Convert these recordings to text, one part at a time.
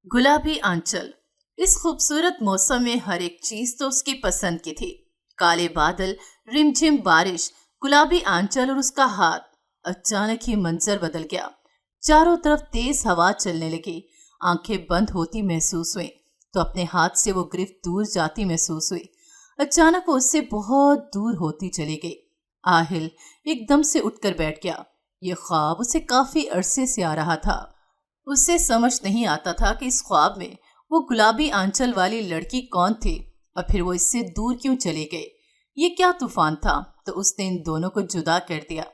गुलाबी आंचल। इस खूबसूरत मौसम में हर एक चीज तो उसकी पसंद की थी। काले बादल, रिमझिम बारिश, गुलाबी आंचल और उसका हाथ। अचानक ही मंजर बदल गया। चारों तरफ तेज हवा चलने लगी। आंखें बंद होती महसूस हुई तो अपने हाथ से वो गिरफ्त दूर जाती महसूस हुई। अचानक वो उससे बहुत दूर होती चली गई। आहिल एकदम से उठकर बैठ गया। ये ख्वाब उसे काफी अरसे से आ रहा था। उसे समझ नहीं आता था कि इस ख्वाब में वो गुलाबी आंचल वाली लड़की कौन थी और फिर वो इससे दूर क्यों चली गई। ये क्या तूफान था तो उसने इन दोनों को जुदा कर दिया।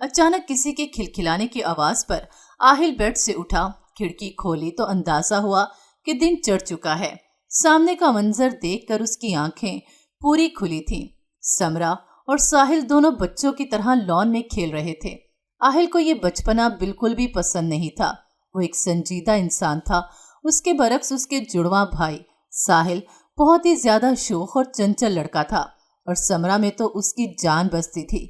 अचानक किसी के खिलखिलाने की आवाज पर आहिल बेड से उठा। खिड़की खोली तो अंदाजा हुआ कि दिन चढ़ चुका है। सामने का मंजर देखकर उसकी आंखें पूरी खुली थीं। समरा और साहिल दोनों बच्चों की तरह लॉन में खेल रहे थे। आहिल को ये बचपना बिल्कुल भी पसंद नहीं था। वो एक संजीदा इंसान था। उसके बरक्स उसके जुड़वा भाई साहिल बहुत ही ज्यादा शोख और चंचल लड़का था और समरा में तो उसकी जान बसती थी।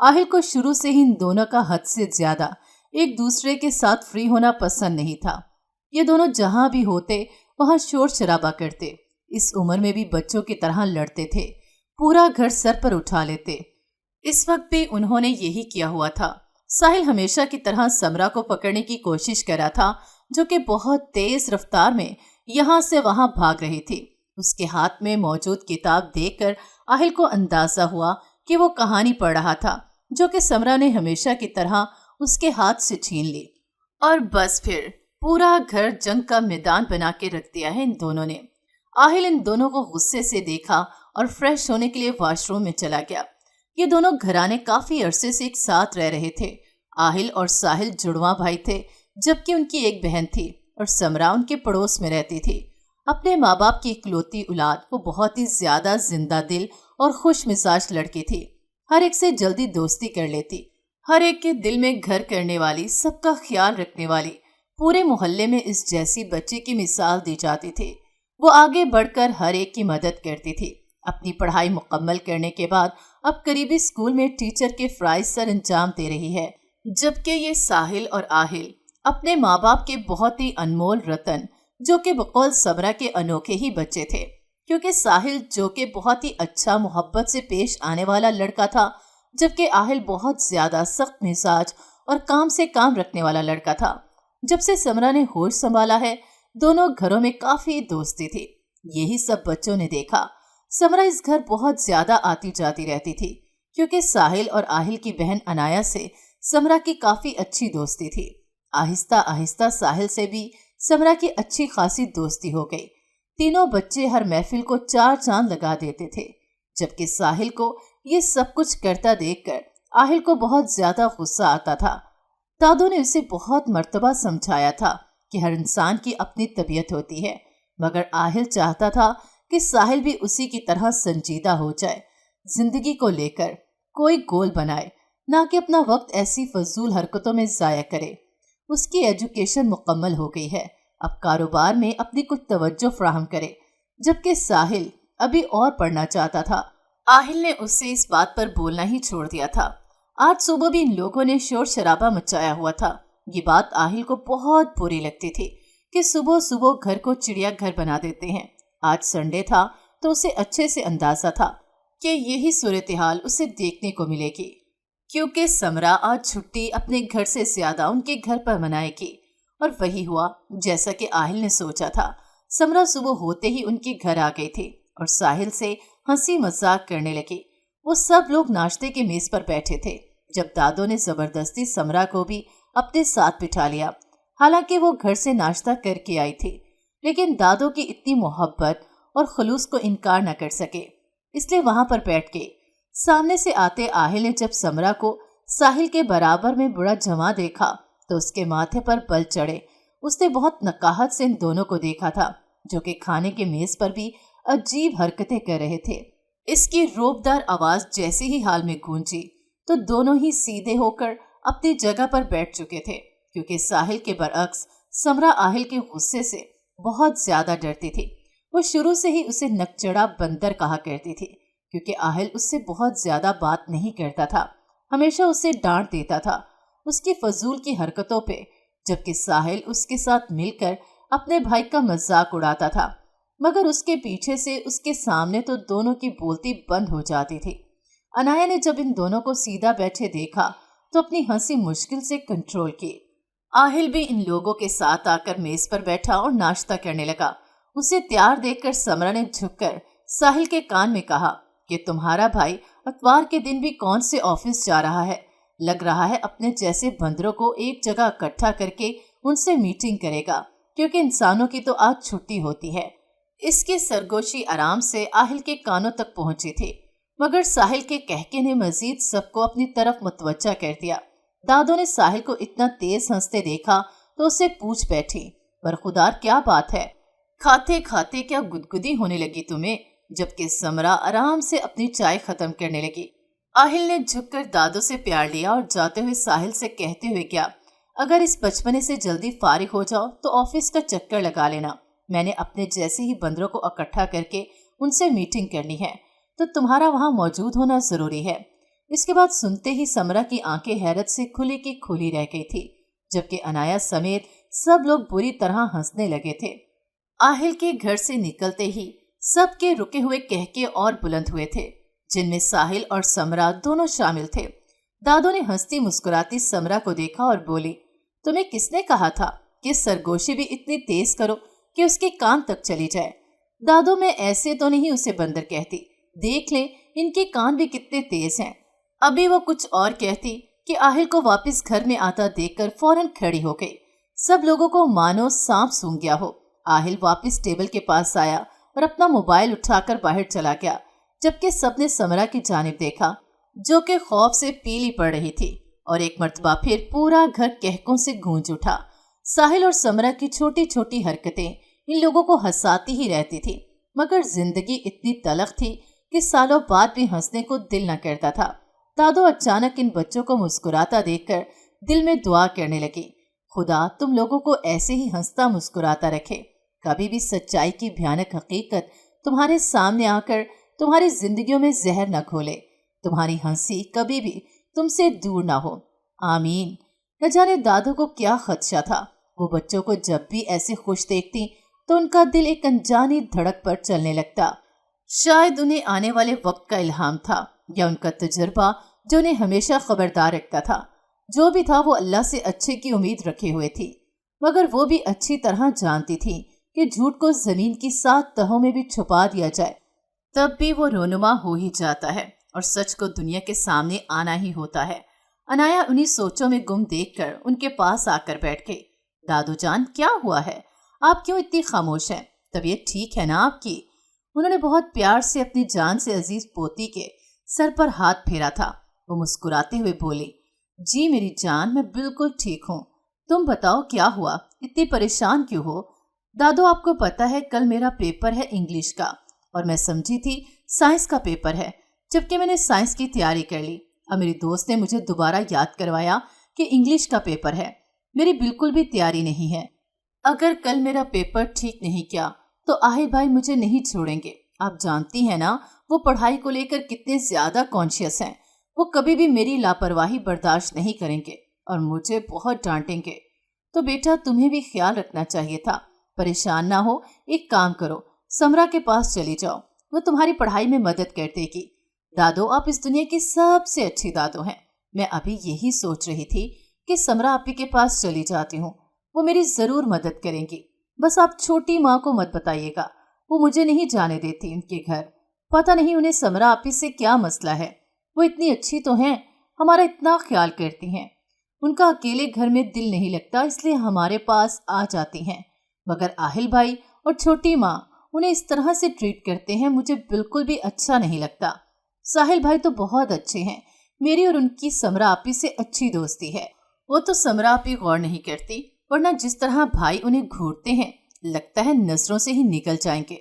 आहिल को शुरू से ही इन दोनों का हद से ज्यादा एक दूसरे के साथ फ्री होना पसंद नहीं था। ये दोनों जहां भी होते वहां शोर शराबा करते। इस उम्र में भी बच्चों की तरह लड़ते थे, पूरा घर सर पर उठा लेते। इस वक्त भी उन्होंने यही किया हुआ था। साहिल हमेशा की तरह समरा को पकड़ने की कोशिश कर रहा था, जो कि बहुत तेज रफ्तार में यहाँ से वहां भाग रही थी। उसके हाथ में मौजूद किताब देखकर आहिल को अंदाजा हुआ कि वो कहानी पढ़ रहा था, जो कि समरा ने हमेशा की तरह उसके हाथ से छीन ली। और बस फिर पूरा घर जंग का मैदान बना के रख दिया है इन दोनों ने। आहिल इन दोनों को गुस्से से देखा और फ्रेश होने के लिए वॉशरूम में चला गया। ये दोनों घराने काफी अरसे से एक साथ रह रहे थे। आहिल और साहिल जुड़वा भाई थे, जबकि उनकी एक बहन थी और समरा उनके पड़ोस में रहती थी। अपने माँ बाप की इकलौती औलाद वो बहुत ही ज्यादा जिंदा दिल और खुश मिजाज लड़की थी। हर एक से जल्दी दोस्ती कर लेती, हर एक के दिल में घर करने वाली, सबका ख्याल रखने वाली। पूरे मोहल्ले में इस जैसी बच्ची की मिसाल दी जाती थी। वो आगे बढ़कर हर एक की मदद करती थी। अपनी पढ़ाई मुकम्मल करने के बाद अब करीबी स्कूल में टीचर के फराइज सर अंजाम दे रही है, जबकि ये साहिल और आहिल अपने माँ बाप के बहुत ही अनमोल रतन, जो कि बकौल समरा के अनोखे ही बच्चे थे। क्योंकि साहिल जो कि बहुत ही अच्छा मोहब्बत से पेश आने वाला लड़का था, जबकि आहिल बहुत ज्यादा सख्त मिजाज और काम से काम रखने वाला लड़का था। जब से समरा ने होश संभाला है, दोनों घरों में काफी दोस्ती थी। यही सब बच्चों ने देखा। समरा इस घर बहुत ज्यादा आती जाती रहती थी, क्योंकि साहिल और आहिल की बहन अनाया से समरा की काफी अच्छी दोस्ती थी। आहिस्ता आहिस्ता साहिल से भी समरा की अच्छी खासी दोस्ती हो गई। तीनों बच्चे हर महफिल को चार चांद लगा देते थे, जबकि साहिल को ये सब कुछ करता देखकर आहिल को बहुत ज्यादा गुस्सा आता था। दादू ने उसे बहुत मर्तबा समझाया था कि हर इंसान की अपनी तबीयत होती है, मगर आहिल चाहता था कि साहिल भी उसी की तरह संजीदा हो जाए, जिंदगी को लेकर कोई गोल बनाए, ना कि अपना वक्त ऐसी फजूल हरकतों में जाया करे। उसकी एजुकेशन मुकम्मल हो गई है, अब कारोबार में अपनी कुछ तवज्जो फराहम करे, जबकि साहिल अभी और पढ़ना चाहता था। आहिल ने उससे इस बात पर बोलना ही छोड़ दिया था। आज सुबह भी इन लोगों ने शोर शराबा मचाया हुआ था। ये बात आहिल को बहुत बुरी लगती थी कि सुबह सुबह घर को चिड़िया घर बना देते हैं। आज संडे था तो उसे अच्छे से अंदाजा था कि यही सूरत हाल उसे देखने को मिलेगी, क्योंकि समरा आज छुट्टी अपने घर से ज्यादा उनके घर पर मनाएगी। और वही हुआ जैसा कि आहिल ने सोचा था। समरा सुबह होते ही उनके घर आ गई थी और साहिल से हंसी मजाक करने लगी। वो सब लोग नाश्ते के मेज पर बैठे थे जब दादो ने जबरदस्ती समरा को भी अपने साथ बिठा लिया। हालांकि वो घर से नाश्ता करके आई थी, लेकिन दादो की इतनी मोहब्बत और खलूस को इनकार न कर सके, इसलिए वहां पर बैठ गए। सामने से आते आहिल ने जब समरा को साहिल के बराबर में बुरा जमा देखा तो उसके माथे पर बल चढ़े। उसने बहुत नकाहत से इन दोनों को देखा था, जो कि खाने के मेज पर भी अजीब हरकतें कर रहे थे। इसकी रोबदार आवाज जैसे ही हाल में गूंजी तो दोनों ही सीधे होकर अपनी जगह पर बैठ चुके थे, क्योंकि साहिल के बरअक्स समरा आहिल के गुस्से से बहुत ज्यादा डरती थी। वो शुरू से ही उसे नकचड़ा बंदर कहा करती थी, क्योंकि आहिल उससे बहुत ज्यादा बात नहीं करता था, हमेशा उसे डांट देता था उसकी फजूल की हरकतों पे, जबकि साहिल उसके साथ मिलकर अपने भाई का मजाक उड़ाता था, मगर उसके पीछे से उसके सामने तो दोनों की बोलती बंद हो जाती थी। अनाया ने जब इन दोनों को सीधा बैठे देखा तो अपनी हंसी मुश्किल से कंट्रोल की। आहिल भी इन लोगों के साथ आकर मेज पर बैठा और नाश्ता करने लगा। उसे तैयार देखकर समरा ने झुककर साहिल के कान में कहा कि तुम्हारा भाई इतवार के दिन भी कौन से ऑफिस जा रहा है, लग रहा है अपने जैसे बंदरों को एक जगह इकट्ठा करके उनसे मीटिंग करेगा, क्योंकि इंसानों की तो आज छुट्टी होती है। इसकी सरगोशी आराम से आहिल के कानों तक पहुंची थी, मगर साहिल के कहके ने मजीद सबको अपनी तरफ मुतवज्जा कर दिया। दादो ने साहिल को इतना तेज हंसते देखा तो उससे पूछ बैठी, बरखुदार क्या बात है, खाते खाते क्या गुदगुदी होने लगी तुम्हें? जबकि समरा आराम से अपनी चाय खत्म करने लगी। आहिल ने झुककर दादो से प्यार लिया और जाते हुए साहिल से कहते हुए क्या, अगर इस बचपने से जल्दी फारिग हो जाओ तो ऑफिस का चक्कर लगा लेना। मैंने अपने जैसे ही बंदरों को इकट्ठा करके उनसे मीटिंग करनी है, तो तुम्हारा वहां मौजूद होना जरूरी है। इसके बाद सुनते ही समरा की आंखें हैरत से खुली की खुली रह गई थी, जबकि अनाया समेत सब लोग बुरी तरह हंसने लगे थे। आहिल के घर से निकलते ही सबके रुके हुए कहके और बुलंद हुए थे, जिनमें साहिल और समरा दोनों शामिल थे। दादो ने हंसती मुस्कुराती समरा को देखा और बोली, तुम्हें किसने कहा था कि सरगोशी भी इतनी तेज करो कि उसके कान तक चली जाए? दादो, मैं ऐसे तो नहीं उसे बंदर कहती, देख ले इनके कान भी कितने तेज हैं। अभी वो कुछ और कहती कि आहिल को वापस घर में आता देखकर फौरन खड़ी हो गई। सब लोगों को मानो सांप सूंघ गया हो। आहिल वापस टेबल के पास आया और अपना मोबाइल उठाकर बाहर चला गया, जबकि सबने समरा की जानिब देखा, जो कि खौफ से पीली पड़ रही थी। और एक मर्तबा फिर पूरा घर कहकों से गूंज उठा। साहिल और समरा की छोटी छोटी हरकतें इन लोगों को हंसाती ही रहती थी, मगर जिंदगी इतनी तलख थी कि सालों बाद भी हंसने को दिल न करता था। दादो अचानक इन बच्चों को मुस्कुराता देखकर दिल में दुआ करने लगी, खुदा तुम लोगों को ऐसे ही हंसता मुस्कुराता रखे, कभी भी सच्चाई की भयानक हकीकत तुम्हारे सामने आकर तुम्हारी जिंदगियों में जहर न घोले, तुम्हारी हंसी कभी भी तुमसे दूर ना हो, आमीन। न जाने दादो को क्या खदशा था, वो बच्चों को जब भी ऐसे खुश देखती तो उनका दिल एक अनजानी धड़क पर चलने लगता। शायद उन्हें आने वाले वक्त का इल्हाम था, या उनका तजुर्बा जो उन्हें हमेशा खबरदार रखता था। जो भी था वो अल्लाह से अच्छे की उम्मीद रखे हुए थी, मगर वो भी अच्छी तरह जानती थी कि झूठ को जमीन की 7 तहों में भी छुपा दिया जाए तब भी वो रोनुमा हो ही जाता है और सच को दुनिया के सामने आना ही होता है। अनाया उन्हीं सोचों में गुम देखकर उनके पास आकर बैठ गई। दादू जान, क्या हुआ है? आप क्यों इतनी खामोश हैं? तबीयत ठीक है ना आपकी? उन्होंने बहुत प्यार से अपनी जान से अजीज पोती के सर पर हाथ फेरा था। वो मुस्कुराते हुए बोली, जी मेरी जान, मैं बिल्कुल ठीक हूँ। तुम बताओ क्या हुआ, इतनी परेशान क्यों हो? दादू, आपको पता है कल मेरा पेपर है इंग्लिश का, और मैं समझी थी साइंस का पेपर है, जबकि मैंने साइंस की तैयारी कर ली। अब मेरी दोस्त ने मुझे दोबारा याद करवाया कि इंग्लिश का पेपर है। मेरी बिल्कुल भी तैयारी नहीं है। अगर कल मेरा पेपर ठीक नहीं किया तो आहिल भाई मुझे नहीं छोड़ेंगे। आप जानती हैं ना वो पढ़ाई को लेकर कितने ज्यादा कॉन्शियस हैं। वो कभी भी मेरी लापरवाही बर्दाश्त नहीं करेंगे और मुझे बहुत डांटेंगे। तो बेटा तुम्हें भी ख्याल रखना चाहिए था। परेशान ना हो, एक काम करो, समरा के पास चली जाओ, वो तुम्हारी पढ़ाई में मदद कर देगी। दादो, आप इस दुनिया की सबसे अच्छी दादो हैं। मैं अभी यही सोच रही थी कि समरा आपी के पास चली जाती हूँ, वो मेरी जरूर मदद करेंगी। बस आप छोटी माँ को मत बताइएगा, वो मुझे नहीं जाने देती उनके घर। पता नहीं उन्हें समरा आपी से क्या मसला है। वो इतनी अच्छी तो हैं, हमारा इतना ख्याल करती हैं। उनका अकेले घर में दिल नहीं लगता, इसलिए हमारे पास आ जाती हैं। मगर आहिल भाई और छोटी माँ उन्हें इस तरह से ट्रीट करते हैं, मुझे बिल्कुल भी अच्छा नहीं लगता। साहिल भाई तो बहुत अच्छे हैं, मेरी और उनकी समरा आपी से अच्छी दोस्ती है। वो तो समरा आपी गौर नहीं करती, वरना जिस तरह भाई उन्हें घूरते हैं लगता है नजरों से ही निकल जाएंगे।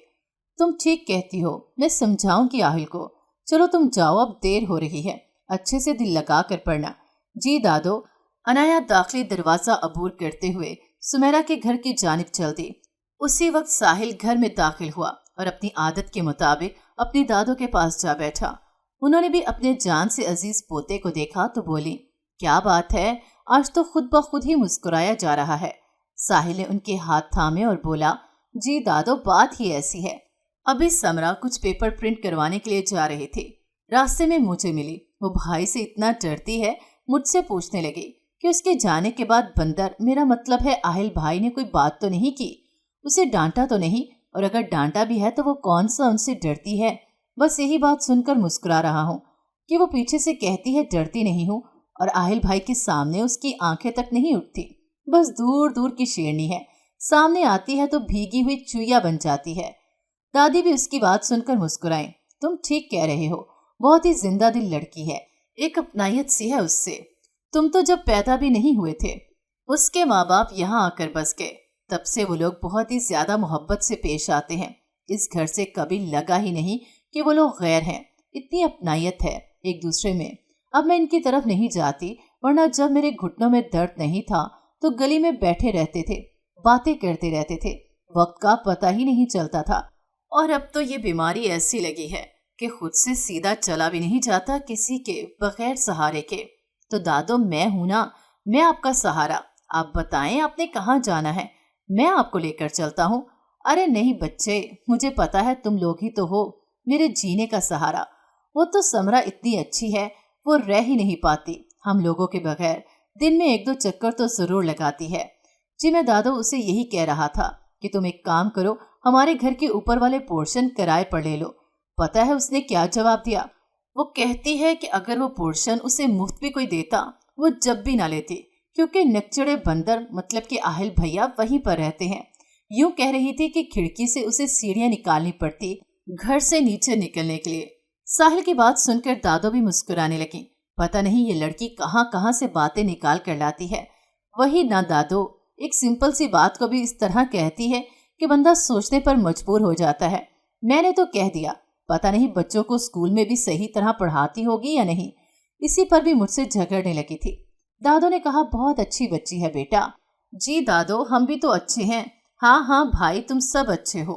तुम ठीक कहती हो, मैं समझाऊंगी आहिल को। चलो तुम जाओ, अब देर हो रही है, अच्छे से दिल लगा कर पढ़ना। जी दादो। अनाया दाखिली दरवाजा अबूर करते हुए सुमेरा के घर की जानिब चल दी। उसी वक्त साहिल घर में दाखिल हुआ और अपनी आदत के मुताबिक अपनी दादो के पास जा बैठा। उन्होंने भी अपने जान से अजीज पोते को देखा तो बोली, क्या बात है, आज तो खुद ब खुद ही मुस्कुराया जा रहा है। साहिल ने उनके हाथ थामे और बोला, जी दादो, बात ही ऐसी है। अभी समरा कुछ पेपर प्रिंट करवाने के लिए जा रहे थे। रास्ते में मुझे मिली। वो भाई से इतना डरती है, मुझसे पूछने लगी कि उसके जाने के बाद बंदर, मेरा मतलब है आहिल भाई, ने कोई बात तो नहीं की, उसे डांटा तो नहीं, और अगर डांटा भी है तो वो कौन सा उनसे डरती है। बस यही बात सुनकर मुस्कुरा रहा हूँ कि वो पीछे से कहती है डरती नहीं हूँ, और आहिल भाई के सामने उसकी आंखें तक नहीं उठती, बस दूर दूर की शेरनी है, सामने आती है तो भीगी हुई चुईया बन जाती है। दादी भी उसकी बात सुनकर मुस्कुराई। तुम ठीक कह रहे हो, बहुत ही जिंदा दिल लड़की है, एक अपनायत सी है उससे। तुम तो जब पैदा भी नहीं हुए थे उसके माँ बाप यहाँ आकर बस गए, तब से वो लोग बहुत ही ज्यादा मोहब्बत से पेश आते हैं। इस घर से कभी लगा ही नहीं कि वो लोग गैर हैं, इतनी अपनायत है एक दूसरे में। अब मैं इनकी तरफ नहीं जाती, वरना जब मेरे घुटनों में दर्द नहीं था तो गली में बैठे रहते थे, बातें करते रहते थे, वक्त का पता ही नहीं चलता था। और अब तो ये बीमारी ऐसी लगी है कि खुद से सीधा चला भी नहीं जाता किसी के बगैर सहारे के। तो दादो, मैं हूं ना, मैं आपका सहारा। आप बताएं आपने कहाँ जाना है, मैं आपको लेकर चलता हूँ। अरे नहीं बच्चे, मुझे पता है तुम लोग ही तो हो मेरे जीने का सहारा। वो तो समरा इतनी अच्छी है, वो रह ही नहीं पाती हम लोगों के बगैर, दिन में 1-2 चक्कर तो जरूर लगाती है। जी मैं दादो उसे यही कह रहा था कि तुम एक काम करो, हमारे घर के ऊपर वाले पोर्शन किराए पर ले लो। पता है उसने क्या जवाब दिया? वो कहती है कि अगर वो पोर्शन उसे मुफ्त भी कोई देता वो जब भी ना लेती, क्योंकि नकचड़े बंदर मतलब कि आहिल भैया वहीं पर रहते हैं। यूं कह रही थी कि खिड़की से उसे सीढ़ियां निकालनी पड़ती घर से नीचे निकलने के लिए। साहिल की बात सुनकर दादो भी मुस्कुराने लगी। पता नहीं ये लड़की कहाँ कहाँ से बातें निकाल कर लाती है। वही ना दादो, एक सिंपल सी बात को भी इस तरह कहती है कि बंदा सोचने पर मजबूर हो जाता है। मैंने तो कह दिया, पता नहीं बच्चों को स्कूल में भी सही तरह पढ़ाती होगी या नहीं। इसी पर भी मुझसे झगड़ने लगी थी। दादो ने कहा, बहुत अच्छी बच्ची है बेटा। जी दादो, हम भी तो अच्छे हैं। हाँ हाँ भाई, तुम सब अच्छे हो।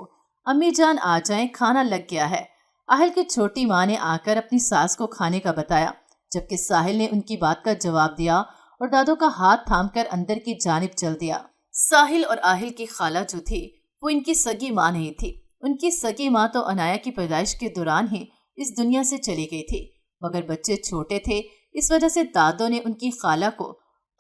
अम्मी जान आ जाएं, खाना लग गया है। आहिल की छोटी माँ ने आकर अपनी सास को खाने का बताया, जबकि साहिल ने उनकी बात का जवाब दिया और दादो का हाथ थामकर अंदर की जानिब चल दिया। साहिल और आहिल की खाला जो थी वो इनकी सगी माँ नहीं थी। उनकी सगी माँ तो अनाया की पैदाइश के दौरान ही इस दुनिया से चली गई थी, मगर बच्चे छोटे थे, इस वजह से दादो ने उनकी खाला को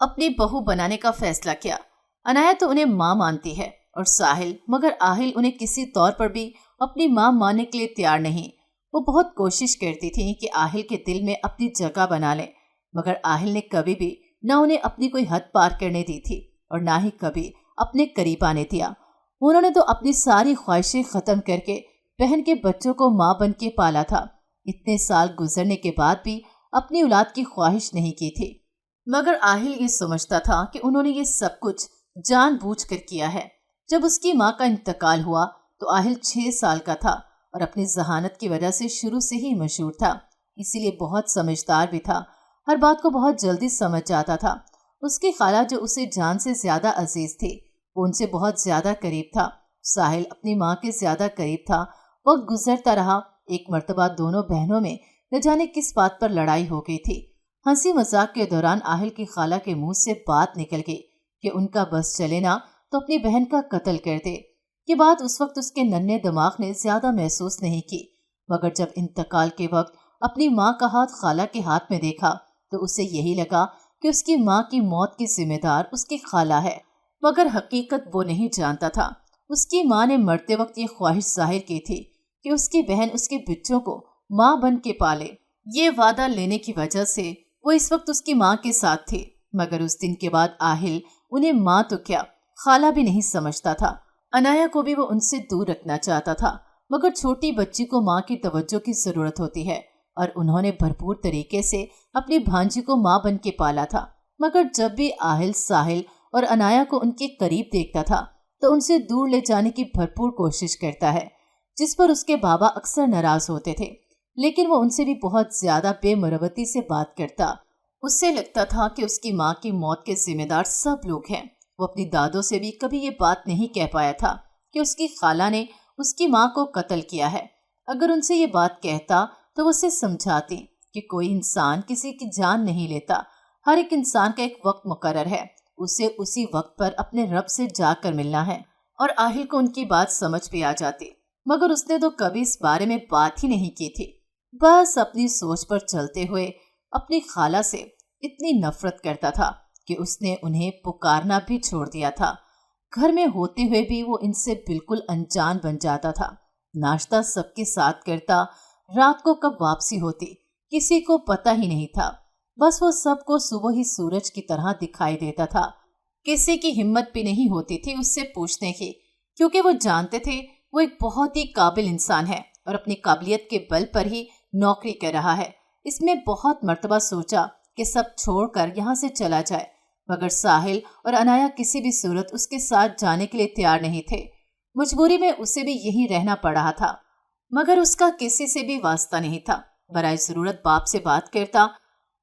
अपनी बहू बनाने का फैसला किया। अनाया तो उन्हें माँ मानती है और साहिल, मगर आहिल उन्हें किसी तौर पर भी अपनी माँ मानने के लिए तैयार नहीं। वो बहुत कोशिश करती थी कि आहिल के दिल में अपनी जगह बना ले, मगर आहिल ने कभी भी न उन्हें अपनी कोई हद पार करने दी थी और ना ही कभी अपने करीब आने दिया। उन्होंने तो अपनी सारी ख्वाहिशें खत्म करके बहन के बच्चों को माँ बन के पाला था। इतने साल गुजरने के बाद भी अपनी औलाद की ख्वाहिश नहीं की थी, मगर आहिल ये समझता था कि उन्होंने ये सब कुछ जानबूझकर किया है। जब उसकी माँ का इंतकाल हुआ तो आहिल 6 साल का था और अपनी जहानत की वजह से शुरू से ही मशहूर था, इसीलिए बहुत समझदार भी था, हर बात को बहुत जल्दी समझ जाता था। उसकी खाला जो उसे जान से ज्यादा अजीज थी, वो उनसे बहुत ज्यादा करीब था। साहिल अपनी माँ के ज्यादा करीब था। वक्त गुजरता रहा। एक मर्तबा दोनों बहनों में न जाने किस बात पर लड़ाई हो गई थी। हंसी मजाक के दौरान आहिल की खाला के मुंह से बात निकल गई कि उनका बस चले ना तो अपनी बहन का कत्ल कर दे। ये बात उस वक्त उसके नन्हे दिमाग ने ज्यादा महसूस नहीं की, मगर जब इंतकाल के वक्त अपनी माँ का हाथ खाला के हाथ में देखा तो उसे यही लगा कि उसकी माँ की मौत की जिम्मेदार उसकी खाला है, मगर हकीकत वो नहीं जानता था। उसकी माँ ने मरते वक्त ये ख्वाहिश जाहिर की थी कि उसकी बहन उसके बच्चों को माँ बन के पाले। ये वादा लेने की वजह से वो इस वक्त उसकी माँ के साथ थी, मगर उस दिन के बाद आहिल उन्हें माँ तो क्या खाला भी नहीं समझता था। अनाया को भी वो उनसे दूर रखना चाहता था, मगर छोटी बच्ची को माँ की तवज्जो की जरूरत होती है और उन्होंने भरपूर तरीके से अपनी भांजी को माँ बन के पाला था। मगर जब भी आहिल साहिल और अनाया को उनके करीब देखता था तो उनसे दूर ले जाने की भरपूर कोशिश करता है, जिस पर उसके बाबा अक्सर नाराज होते थे, लेकिन वो उनसे भी बहुत ज्यादा बेमुरवती से बात करता। उससे लगता था कि उसकी माँ की मौत के जिम्मेदार सब लोग हैं। वो अपनी दादों से भी कभी ये बात नहीं कह पाया था कि उसकी खाला ने उसकी माँ को कत्ल किया है। अगर उनसे ये बात कहता तो वो उसे समझाती कि कोई इंसान किसी की जान नहीं लेता, हर एक इंसान का एक वक्त मुकर्रर है اسے اسی وقت پر اپنے رب سے جا کر ملنا ہے، اور آہل کو ان کی بات سمجھ بھی آ جاتی، مگر اس نے تو کبھی اس بارے میں بات ہی نہیں کی تھی۔ بس اپنی سوچ پر چلتے ہوئے اپنی خالہ سے اتنی نفرت کرتا تھا کہ اس نے انہیں پکارنا بھی چھوڑ دیا تھا۔ گھر میں ہوتے ہوئے بھی وہ ان سے بالکل انجان بن جاتا تھا۔ ناشتہ سب کے ساتھ کرتا، رات کو کب واپسی ہوتی کسی کو پتہ ہی نہیں تھا۔ بس وہ سب کو صبح ہی سورج کی طرح دکھائی دیتا تھا۔ کسی کی ہمت بھی نہیں ہوتی تھی اس سے پوچھنے کی، کیونکہ وہ جانتے تھے وہ ایک بہت ہی قابل انسان ہے اور اپنی قابلیت کے بل پر ہی نوکری کر رہا ہے۔ اس میں بہت مرتبہ سوچا کہ سب چھوڑ کر یہاں سے چلا جائے، مگر ساحل اور عنایا کسی بھی صورت اس کے ساتھ جانے کے لیے تیار نہیں تھے۔ مجبوری میں اسے بھی یہیں رہنا پڑ رہا تھا، مگر اس کا کسی سے بھی واسطہ نہیں تھا۔ برائے ضرورت باپ سے بات کرتا۔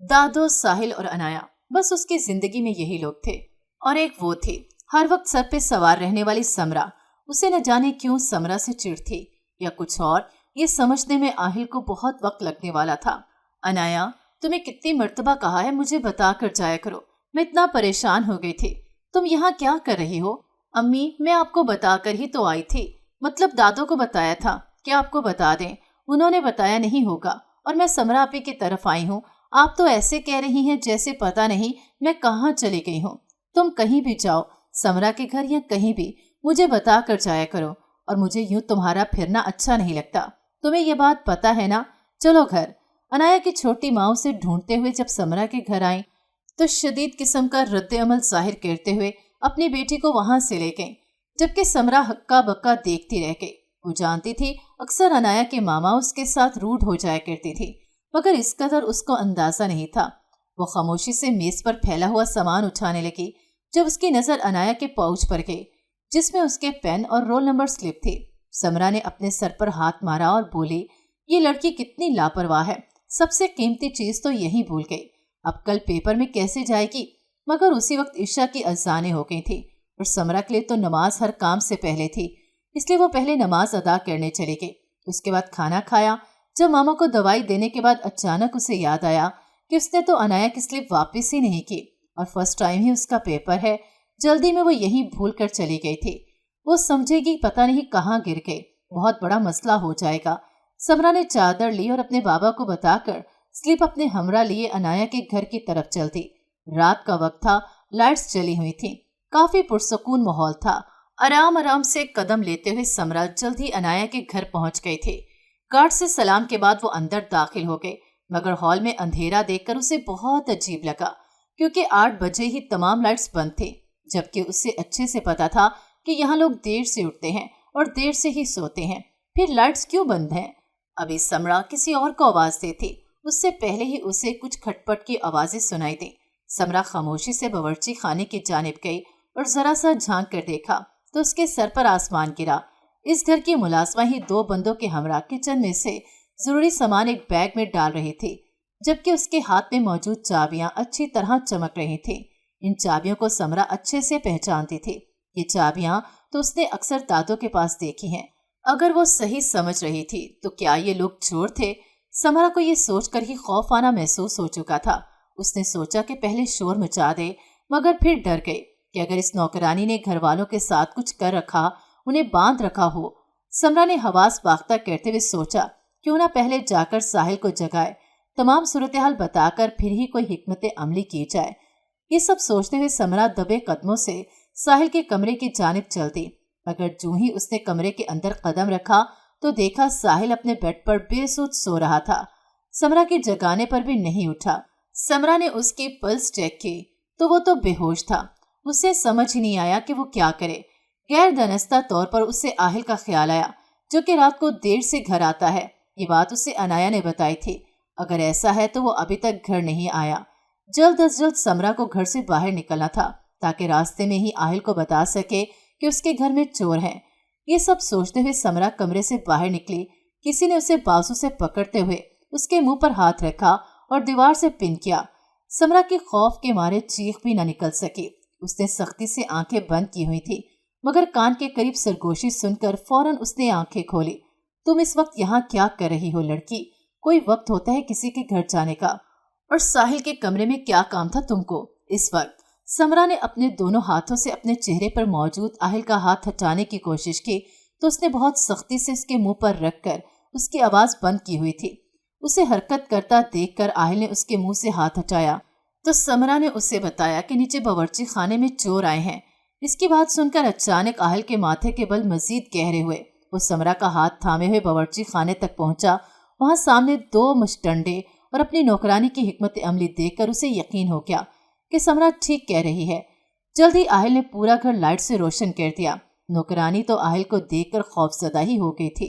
دادو، ساحل اور عنایا، بس اس کی زندگی میں یہی لوگ تھے۔ اور ایک وہ تھی ہر وقت سر پہ سوار رہنے والی سمرا۔ اسے نہ جانے کیوں سمرا سے چڑ تھی یا کچھ اور، یہ سمجھنے میں آہل کو بہت وقت لگنے والا تھا۔ عنایا، تمہیں کتنی مرتبہ کہا ہے مجھے بتا کر جایا کرو، میں اتنا پریشان ہو گئی تھی۔ تم یہاں کیا کر رہی ہو؟ امی، میں آپ کو بتا کر ہی تو آئی تھی، مطلب دادو کو بتایا تھا کہ آپ کو بتا دیں، انہوں نے بتایا نہیں ہوگا، اور میں سمرا آپی کی طرف آئی ہوں۔ آپ تو ایسے کہہ رہی ہیں جیسے پتہ نہیں میں کہاں چلی گئی ہوں۔ تم کہیں بھی جاؤ، سمرا کے گھر یا کہیں بھی، مجھے بتا کر جایا کرو، اور مجھے یوں تمہارا پھرنا اچھا نہیں لگتا۔ تمہیں یہ بات پتہ ہے نا؟ چلو گھر۔ عنایا کی چھوٹی ماں اسے ڈھونڈتے ہوئے جب سمرا کے گھر آئیں تو شدید قسم کا رد عمل ظاہر کرتے ہوئے اپنی بیٹی کو وہاں سے لے گئیں، جبکہ سمرا ہکا بکا دیکھتی رہ گئی۔ وہ جانتی تھی اکثر عنایا کے ماما اس کے ساتھ روڈ ہو جایا کرتی تھی، مگر اس قدر اس کو اندازہ نہیں تھا۔ وہ خاموشی سے میز پر پھیلا ہوا سامان اٹھانے لگی جب اس کی نظر عنایا کے پاؤچ پر گئی، جس میں اس کے پین اور رول نمبر سلپ تھی۔ سمرا نے اپنے سر پر ہاتھ مارا اور بولی، یہ لڑکی کتنی لاپرواہ ہے، سب سے قیمتی چیز تو یہی بھول گئی، اب کل پیپر میں کیسے جائے گی؟ مگر اسی وقت عشاء کی اذانیں ہو گئی تھی، اور سمرا کے لیے تو نماز ہر کام سے پہلے تھی، اس لیے وہ پہلے نماز ادا کرنے چلی گئی۔ اس کے بعد کھانا کھایا۔ جب ماما کو دوائی دینے کے بعد اچانک اسے یاد آیا کہ اس نے تو عنایا کی سلپ واپس ہی نہیں کی، اور فرسٹ ٹائم ہی اس کا پیپر ہے، جلدی میں وہ یہی بھول کر چلی گئی تھی۔ وہ سمجھے گی پتہ نہیں کہاں گر گئے، بہت بڑا مسئلہ ہو جائے گا۔ سمرا نے چادر لی اور اپنے بابا کو بتا کر سلپ اپنے ہمراہ لیے عنایا کے گھر کی طرف چل دی۔ رات کا وقت تھا، لائٹس جلی ہوئی تھیں، کافی پرسکون ماحول تھا۔ آرام آرام سے قدم لیتے ہوئے سمرا جلد ہی عنایا کے گھر پہنچ گئی تھی۔ گارڈ سے سلام کے بعد وہ اندر داخل ہو گئے، مگر ہال میں اندھیرا دیکھ کر اسے بہت عجیب لگا، کیونکہ 8 بجے ہی تمام لائٹس بند تھے، جبکہ اسے اچھے سے پتا تھا کہ یہاں لوگ دیر سے اٹھتے ہیں اور دیر سے ہی سوتے ہیں، پھر لائٹس کیوں بند ہیں؟ ابھی سمرا کسی اور کو آواز دیتی، اس سے پہلے ہی اسے کچھ کھٹپٹ کی آوازیں سنائی دیں۔ سمرا خاموشی سے باورچی خانے کی جانب گئی اور ذرا سا جھانک کر دیکھا تو اس کے سر پر آسمان گرا۔ اس گھر کی ملازمہ ہی 2 بندوں کے ہمراہ کچن میں سے ضروری سامان ایک بیگ میں ڈال رہی تھی، جبکہ اس کے ہاتھ میں موجود چابیاں اچھی طرح چمک رہی تھیں۔ ان چابیوں کو سمرا اچھے سے پہچانتی تھی، یہ چابیاں تو اس نے اکثر دادو کے پاس دیکھی ہیں۔ اگر وہ صحیح سمجھ رہی تھی تو کیا یہ لوگ چور تھے؟ سمرا کو یہ سوچ کر ہی خوف آنا محسوس ہو چکا تھا۔ اس نے سوچا کہ پہلے شور مچا دے، مگر پھر ڈر گئی کہ اگر اس نوکرانی نے گھر والوں کے ساتھ کچھ کر رکھا، انہیں باندھ رکھا ہو۔ سمرا نے حواس باختہ کرتے ہوئے سوچا کیوں نہ پہلے جا کر ساحل کو جگائے، تمام صورتحال بتا کر پھر ہی کوئی حکمت عملی کی جائے۔ یہ سب سوچتے ہوئے سمرا دبے قدموں سے ساحل کے کمرے کی جانب چل دی، مگر جوں ہی اس نے کمرے کے اندر قدم رکھا تو دیکھا ساحل اپنے بیڈ پر بے سود سو رہا تھا، سمرا کے جگانے پر بھی نہیں اٹھا۔ سمرا نے اس کی پلس چیک کی تو وہ تو بے ہوش تھا، اسے سمجھ ہی نہیں آیا کہ وہ کیا کرے۔ غیر دانستہ طور پر اسے آہل کا خیال آیا، جو کہ رات کو دیر سے گھر آتا ہے۔ یہ بات اسے عنایا نے بتائی تھی، اگر ایسا ہے تو وہ ابھی تک گھر نہیں آیا۔ جلد از جلد سمرا کو گھر سے باہر نکلنا تھا تاکہ راستے میں ہی آہل کو بتا سکے کہ اس کے گھر میں چور ہیں۔ یہ سب سوچتے ہوئے سمرا کمرے سے باہر نکلی، کسی نے اسے بازو سے پکڑتے ہوئے اس کے منہ پر ہاتھ رکھا اور دیوار سے پن کیا۔ سمرا کی خوف کے مارے چیخ بھی نہ نکل سکی، اس نے سختی سے آنکھیں بند کی ہوئی تھی، مگر کان کے قریب سرگوشی سن کر فوراً اس نے آنکھیں کھولی۔ تم اس وقت یہاں کیا کر رہی ہو لڑکی؟ کوئی وقت ہوتا ہے کسی کے گھر جانے کا، اور ساحل کے کمرے میں کیا کام تھا تم کو اس وقت؟ समरा ने अपने दोनों हाथों से अपने चेहरे पर मौजूद आहिल का हाथ हटाने की कोशिश की तो उसने बहुत सख्ती से उसके मुंह पर रखकर उसकी आवाज बंद की हुई थी। उसे हरकत करता देखकर आहिल ने उसके मुंह से हाथ हटाया तो समरा ने उसे बताया कि नीचे बावर्ची खाने में चोर आए हैं। इसकी बात सुनकर अचानक आहिल के माथे के बल मजीद गहरे हुए। वो समरा का हाथ थामे हुए बावर्ची खाने तक पहुंचा। वहां सामने 2 मुश्तंडे और अपनी नौकरानी की हिकमत अमली देखकर उसे यकीन हो गया कि समरा ठीक कह रही है। जल्द ही आहिल ने पूरा घर लाइट से रोशन कर दिया। नौकरानी तो आहिल को देखकर खौफजदा ही हो गई थी,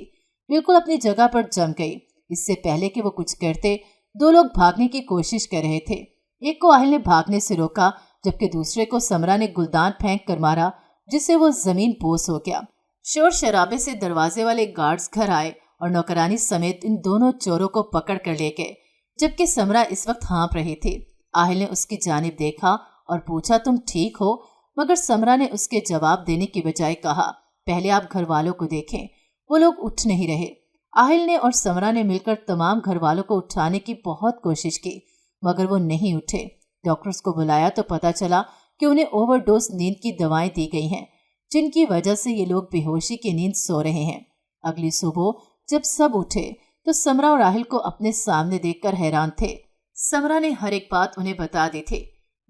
बिल्कुल अपनी जगह पर जम गई। इससे पहले कि वो कुछ करते 2 लोग भागने की कोशिश कर रहे थे। एक को आहिल ने भागने से रोका जबकि दूसरे को समरा ने गुलदान फेंक कर मारा जिससे वो जमीन बोस हो गया। शोर शराबे से दरवाजे वाले गार्ड्स घर आए और नौकरानी समेत इन दोनों चोरों को पकड़ कर ले गए जबकि समरा इस वक्त हाँप रही थी। आहिल ने उसकी जानिब देखा और पूछा, तुम ठीक हो? मगर समरा ने उसके जवाब देने की बजाय कहा, पहले आप घर वालों को देखें, वो लोग उठ नहीं रहे। आहिल ने और समरा ने मिलकर तमाम घर वालों को उठाने की बहुत कोशिश की मगर वो नहीं उठे। डॉक्टर्स को बुलाया तो पता चला कि उन्हें ओवरडोज नींद की दवाएं दी गई हैं जिनकी वजह से ये लोग बेहोशी की नींद सो रहे हैं। अगली सुबह जब सब उठे तो समरा और आहिल को अपने सामने देखकर हैरान थे। समरा ने हर एक बात उन्हें बता दी थी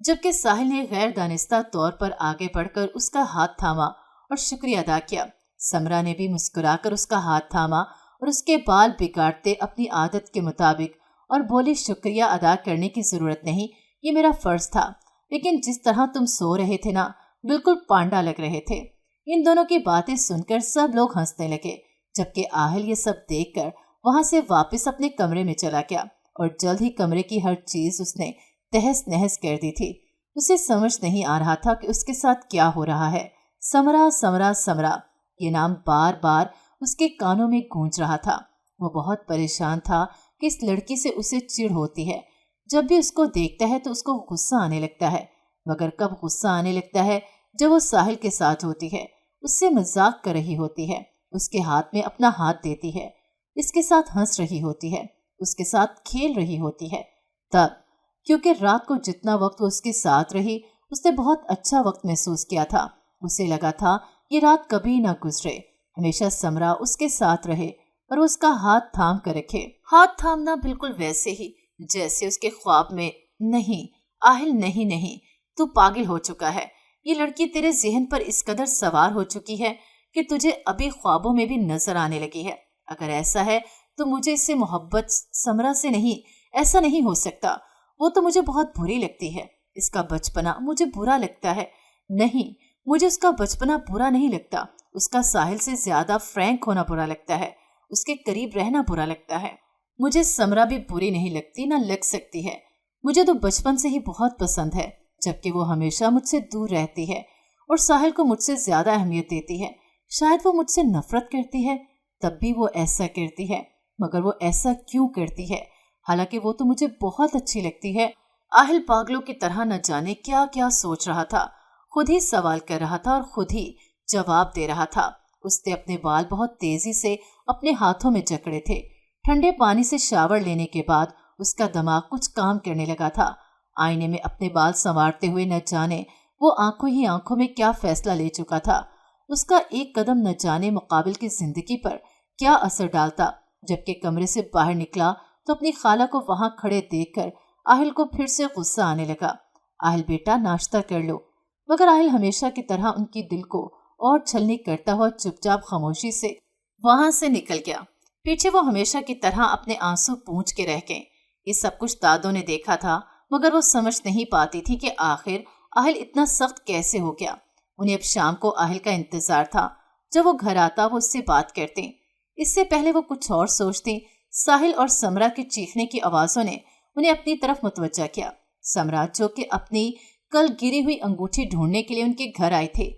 जबकि साहिल ने गैर दानिस्ता तौर पर आगे बढ़कर उसका हाथ थामा और शुक्रिया अदा किया। समरा ने भी मुस्कुराकर उसका हाथ थामा और उसके बाल बिगाड़ते अपनी आदत के मुताबिक और बोली, शुक्रिया अदा करने की जरूरत नहीं, ये मेरा फर्ज था, लेकिन जिस तरह तुम सो रहे थे ना, बिल्कुल पांडा लग रहे थे। इन दोनों की बातें सुनकर सब लोग हंसने लगे जबकि आहिल ये सब देखकर वहां से वापस अपने कमरे में चला गया और जल्द ही कमरे की हर चीज उसने तहस नहस कर दी थी। उसे समझ नहीं आ रहा था कि उसके साथ क्या हो रहा है। समरा समरा समरा ये नाम बार बार उसके कानों में गूंज रहा था। वो बहुत परेशान था कि इस लड़की से उसे चिढ़ होती है। जब भी उसको देखता है तो उसको गुस्सा आने लगता है, मगर कब गुस्सा आने लगता है जब वो साहिल के साथ होती है, उससे मजाक कर रही होती है, उसके हाथ में अपना हाथ देती है, इसके साथ हंस रही होती है, उसके साथ खेल रही होती है। तब क्योंकि रात को जितना वक्त वो उसके साथ रही उसने बहुत अच्छा वक्त महसूस किया था। उसे लगा था ये रात कभी ना गुजरे, हमेशा समरा उसके साथ रहे और उसका हाथ थाम कर रखे। हाथ थामना बिल्कुल वैसे ही जैसे उसके ख्वाब में। नहीं आहिल, नहीं नहीं, तू पागल हो चुका है। ये लड़की तेरे जहन पर इस कदर सवार हो चुकी है कि तुझे अभी ख्वाबों में भी नजर आने लगी है। अगर ऐसा है तो मुझे इससे मोहब्बत समरा से नहीं, ऐसा नहीं हो सकता। वो तो मुझे बहुत बुरी लगती है, इसका बचपना मुझे बुरा लगता है। नहीं, मुझे उसका बचपना बुरा नहीं लगता, उसका साहिल से ज्यादा फ्रैंक होना बुरा लगता है, उसके करीब रहना बुरा लगता है। मुझे समरा भी बुरी नहीं लगती, ना लग सकती है। मुझे तो बचपन से ही बहुत पसंद है, जबकि वो हमेशा मुझसे दूर रहती है और साहिल को मुझसे ज्यादा अहमियत देती है। शायद वो मुझसे नफरत करती है, तब भी वो ऐसा करती है, मगर वो ऐसा क्यों करती है? हालांकि वो तो मुझे बहुत अच्छी लगती है। आहिल पागलों की तरह न जाने क्या क्या सोच रहा था, खुद ही सवाल कर रहा था और खुद ही जवाब दे रहा था। उसने अपने बाल बहुत तेजी से अपने हाथों में जकड़े थे। ठंडे पानी से शावर लेने के बाद उसका दिमाग कुछ काम करने लगा था। आईने में अपने बाल संवारते हुए न जाने वो आंखों ही आंखों में क्या फैसला ले चुका था। उसका एक कदम न जाने मुकाबिल की जिंदगी पर क्या असर डालता। जबकि कमरे से बाहर निकला तो अपनी खाला को वहां खड़े देखकर आहिल को फिर से गुस्सा आने लगा। आहिल बेटा, नाश्ता कर लो। मगर आहिल हमेशा की तरह उनकी दिल को और छलनी करता हुआ चुपचाप खामोशी से वहां से निकल गया। पीछे वो हमेशा की तरह अपने आंसू पूंछ के रह गए। ये सब कुछ दादो ने देखा था, मगर वो समझ नहीं पाती थी कि आखिर आहिल इतना सख्त कैसे हो गया। उन्हें अब शाम को आहिल का इंतजार था। जब वो घर आता वो उससे बात करते। इससे पहले वो कुछ और सोचती। साहिल और समरा के चीखने की आवाजों ने उन्हें अपनी तरफ मुतवज्जा किया। समरा, जो कि अपनी कल गिरी हुई अंगूठी ढूंढने के लिए उनके घर आए थे,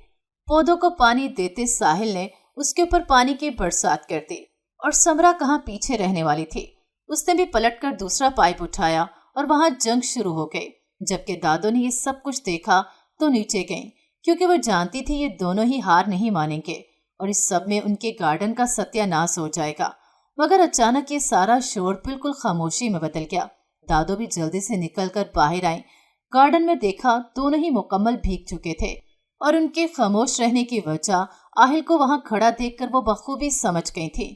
पौधों को पानी देते साहिल ने उसके ऊपर पानी की बरसात कर दी और समरा कहाँ पीछे रहने वाली थी। उसने भी पलटकर दूसरा पाइप उठाया और वहां जंग शुरू हो गई। जबकि दादो ने ये सब कुछ देखा तो नीचे गई, क्योंकि वो जानती थी ये दोनों ही हार नहीं मानेंगे और इस सब में उनके गार्डन का सत्यानाश हो जाएगा। मगर अचानक ये सारा शोर बिल्कुल खामोशी में बदल गया। दादो भी जल्दी से निकलकर बाहर आई। गार्डन में देखा दोनों ही मुकम्मल भीग चुके थे और उनके खामोश रहने की वजह आहिल को वहां खड़ा देखकर वो बखूबी समझ गई थी।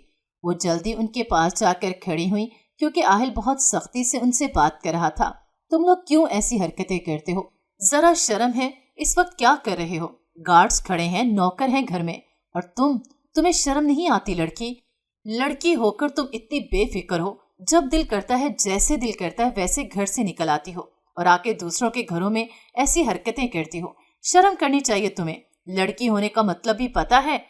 वो जल्दी उनके पास जाकर खड़ी हुई क्योंकि आहिल बहुत सख्ती से उनसे बात कर रहा था। तुम लोग क्यों ऐसी हरकतें करते हो? जरा शर्म है? इस वक्त क्या कर रहे हो? गार्ड्स खड़े हैं, नौकर हैं घर में, और तुम्हें शर्म नहीं आती? लड़की होकर तुम इतनी बेफिक्र हो, जब दिल करता है जैसे दिल करता है वैसे घर से निकल आती हो और आके दूसरों के घरों में ऐसी हरकतें करती हो। शर्म करनी चाहिए तुम्हें। लड़की होने का मतलब भी पता है?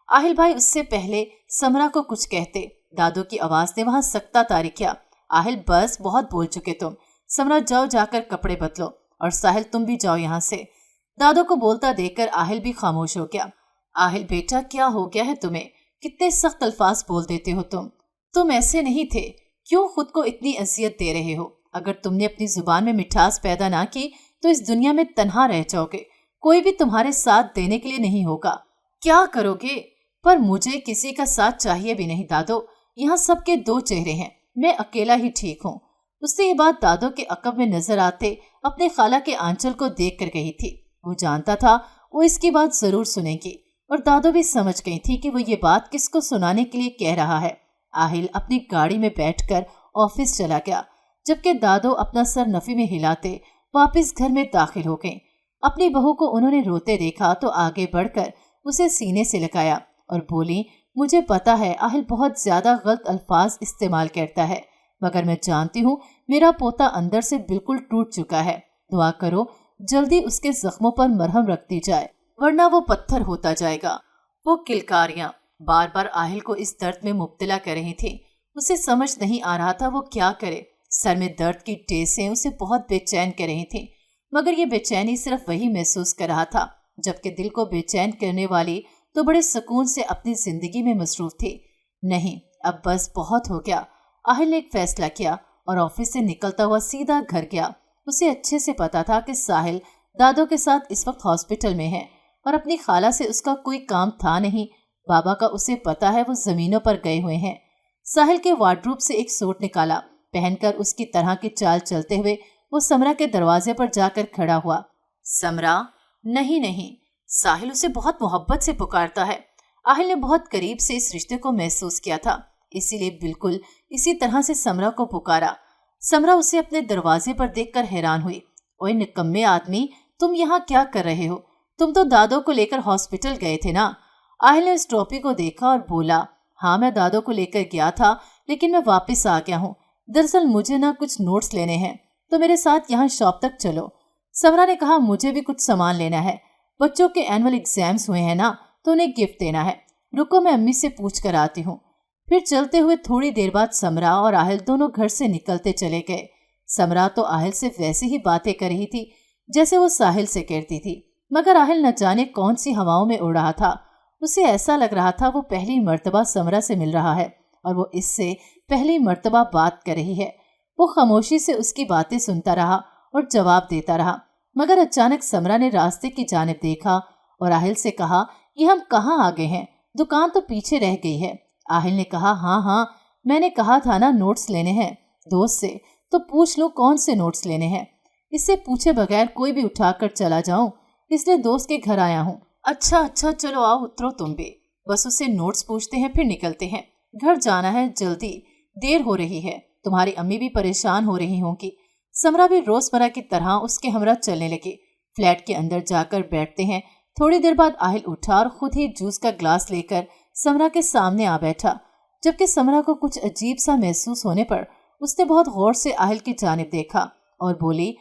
आहिल भाई उससे पहले समरा को कुछ कहते, दादो की आवाज ने वहां सख्ता तारी किया। आहिल बस, बहुत बोल चुके तुम। समरा जाओ, जाकर कपड़े बदलो, और साहिल तुम भी जाओ यहाँ से। दादो को बोलता देखकर आहिल भी खामोश हो गया। आहिल बेटा, क्या हो गया है तुम्हें? कितने सख्त अल्फाज बोल देते हो तुम ऐसे नहीं थे। क्यों खुद को इतनी अजियत दे रहे हो? अगर तुमने अपनी जुबान में मिठास पैदा ना की तो इस दुनिया में तन्हा रह जाओगे। कोई भी तुम्हारे साथ देने के लिए नहीं होगा। क्या करोगे? पर मुझे किसी का साथ चाहिए भी नहीं दादो। यहाँ सबके दो चेहरे हैं, मैं अकेला ही ठीक हूँ। उससे ये बात दादो के अकब में नजर आते अपने खाला के आंचल को देख कर गई थी। वो जानता था वो इसकी बात जरूर सुनेगी, और दादो भी समझ गई थी कि वो ये बात किसको सुनाने के लिए कह रहा है। आहिल अपनी गाड़ी में बैठकर ऑफिस चला गया, जबकि दादो अपना सर नफी में हिलाते वापस घर में दाखिल हो गए। अपनी बहू को उन्होंने रोते देखा तो आगे बढ़कर उसे सीने से लगाया और बोली, मुझे पता है आहिल बहुत ज्यादा गलत अल्फाज इस्तेमाल करता है, मगर मैं जानती हूँ मेरा पोता अंदर से बिल्कुल टूट चुका है। दुआ करो जल्दी उसके जख्मों पर मरहम रख दी जाए, वरना वो पत्थर होता जाएगा। वो किलकारियां बार बार आहिल को इस दर्द में मुब्तला कर रही थी। उसे समझ नहीं आ रहा था वो क्या करे। सर में दर्द की टेसें उसे बहुत बेचैन कर रही थी, मगर ये बेचैनी सिर्फ वही महसूस कर रहा था, जबकि दिल को बेचैन करने वाली तो बड़े सुकून से अपनी जिंदगी में मसरूफ थी। नहीं, अब बस बहुत हो गया। आहिल ने एक फैसला किया और ऑफिस से निकलता हुआ सीधा घर गया। उसे अच्छे से पता था कि साहिल दादो के साथ इस वक्त हॉस्पिटल में है और अपनी खाला से उसका कोई काम था नहीं। बाबा का उसे पता है वो जमीनों पर गए हुए हैं। साहिल के वार्डरोब से एक सूट निकाला, पहनकर उसकी तरह की चाल चलते हुए वो समरा के दरवाजे पर जाकर खड़ा हुआ। समरा? नहीं, साहिल उसे बहुत मोहब्बत से पुकारता है। आहिल ने बहुत करीब से इस रिश्ते को महसूस किया था, इसीलिए बिल्कुल इसी तरह से समरा को पुकारा। समरा उसे अपने दरवाजे पर देखकर हैरान हुई। ओए निकम्मे आदमी, तुम यहाँ क्या कर रहे हो? तुम तो दादो को लेकर हॉस्पिटल गए थे ना? आहिल ने उस टोपी को देखा और बोला, हाँ मैं दादो को लेकर गया था, लेकिन मैं वापस आ गया हूँ। दरअसल मुझे ना कुछ नोट्स लेने हैं, तो मेरे साथ यहाँ शॉप तक चलो। समरा ने कहा, मुझे भी कुछ सामान लेना है। बच्चों के एनुअल एग्जाम्स हुए हैं ना, तो उन्हें गिफ्ट देना है। रुको मैं अम्मी से पूछ कर आती हूँ। फिर चलते हुए थोड़ी देर बाद समरा और आहिल दोनों घर से निकलते चले गए। समरा तो आहिल से वैसे ही बातें कर रही थी जैसे वो साहिल से करती थी, मगर आहिल न जाने कौन सी हवाओं में उड़ रहा था। उसे ऐसा लग रहा था वो पहली मर्तबा समरा से मिल रहा है और वो इससे पहली मर्तबा बात कर रही है। वो खामोशी से उसकी बातें सुनता रहा और जवाब देता रहा, मगर अचानक समरा ने रास्ते की जानिब देखा और आहिल से कहा, ये हम कहाँ आ गए हैं? दुकान तो पीछे रह गई है। आहिल ने कहा, हाँ मैंने कहा था ना नोट्स लेने हैं दोस्त से, तो पूछ लो कौन से नोट्स लेने हैं। इससे पूछे बगैर कोई भी उठाकर चला जाऊं, इसलिए दोस्त के घर आया हूँ। अच्छा चलो आओ उतरो तुम भी। बस उससे नोट्स पूछते हैं फिर निकलते हैं। घर जाना है, जल्दी, देर हो रही है। तुम्हारी अम्मी भी परेशान हो रही होंगी। समरा भी रोजमर्रा की तरह उसके हमरा चलने लगी। फ्लैट के अंदर जाकर बैठते हैं। थोड़ी देर बाद आहिल उठा और खुद ही जूस का ग्लास लेकर समरा के सामने आ बैठा, जबकि समरा को कुछ अजीब सा महसूस होने पर उसने बहुत गौर से आहिल की जानिब देखा और बोली,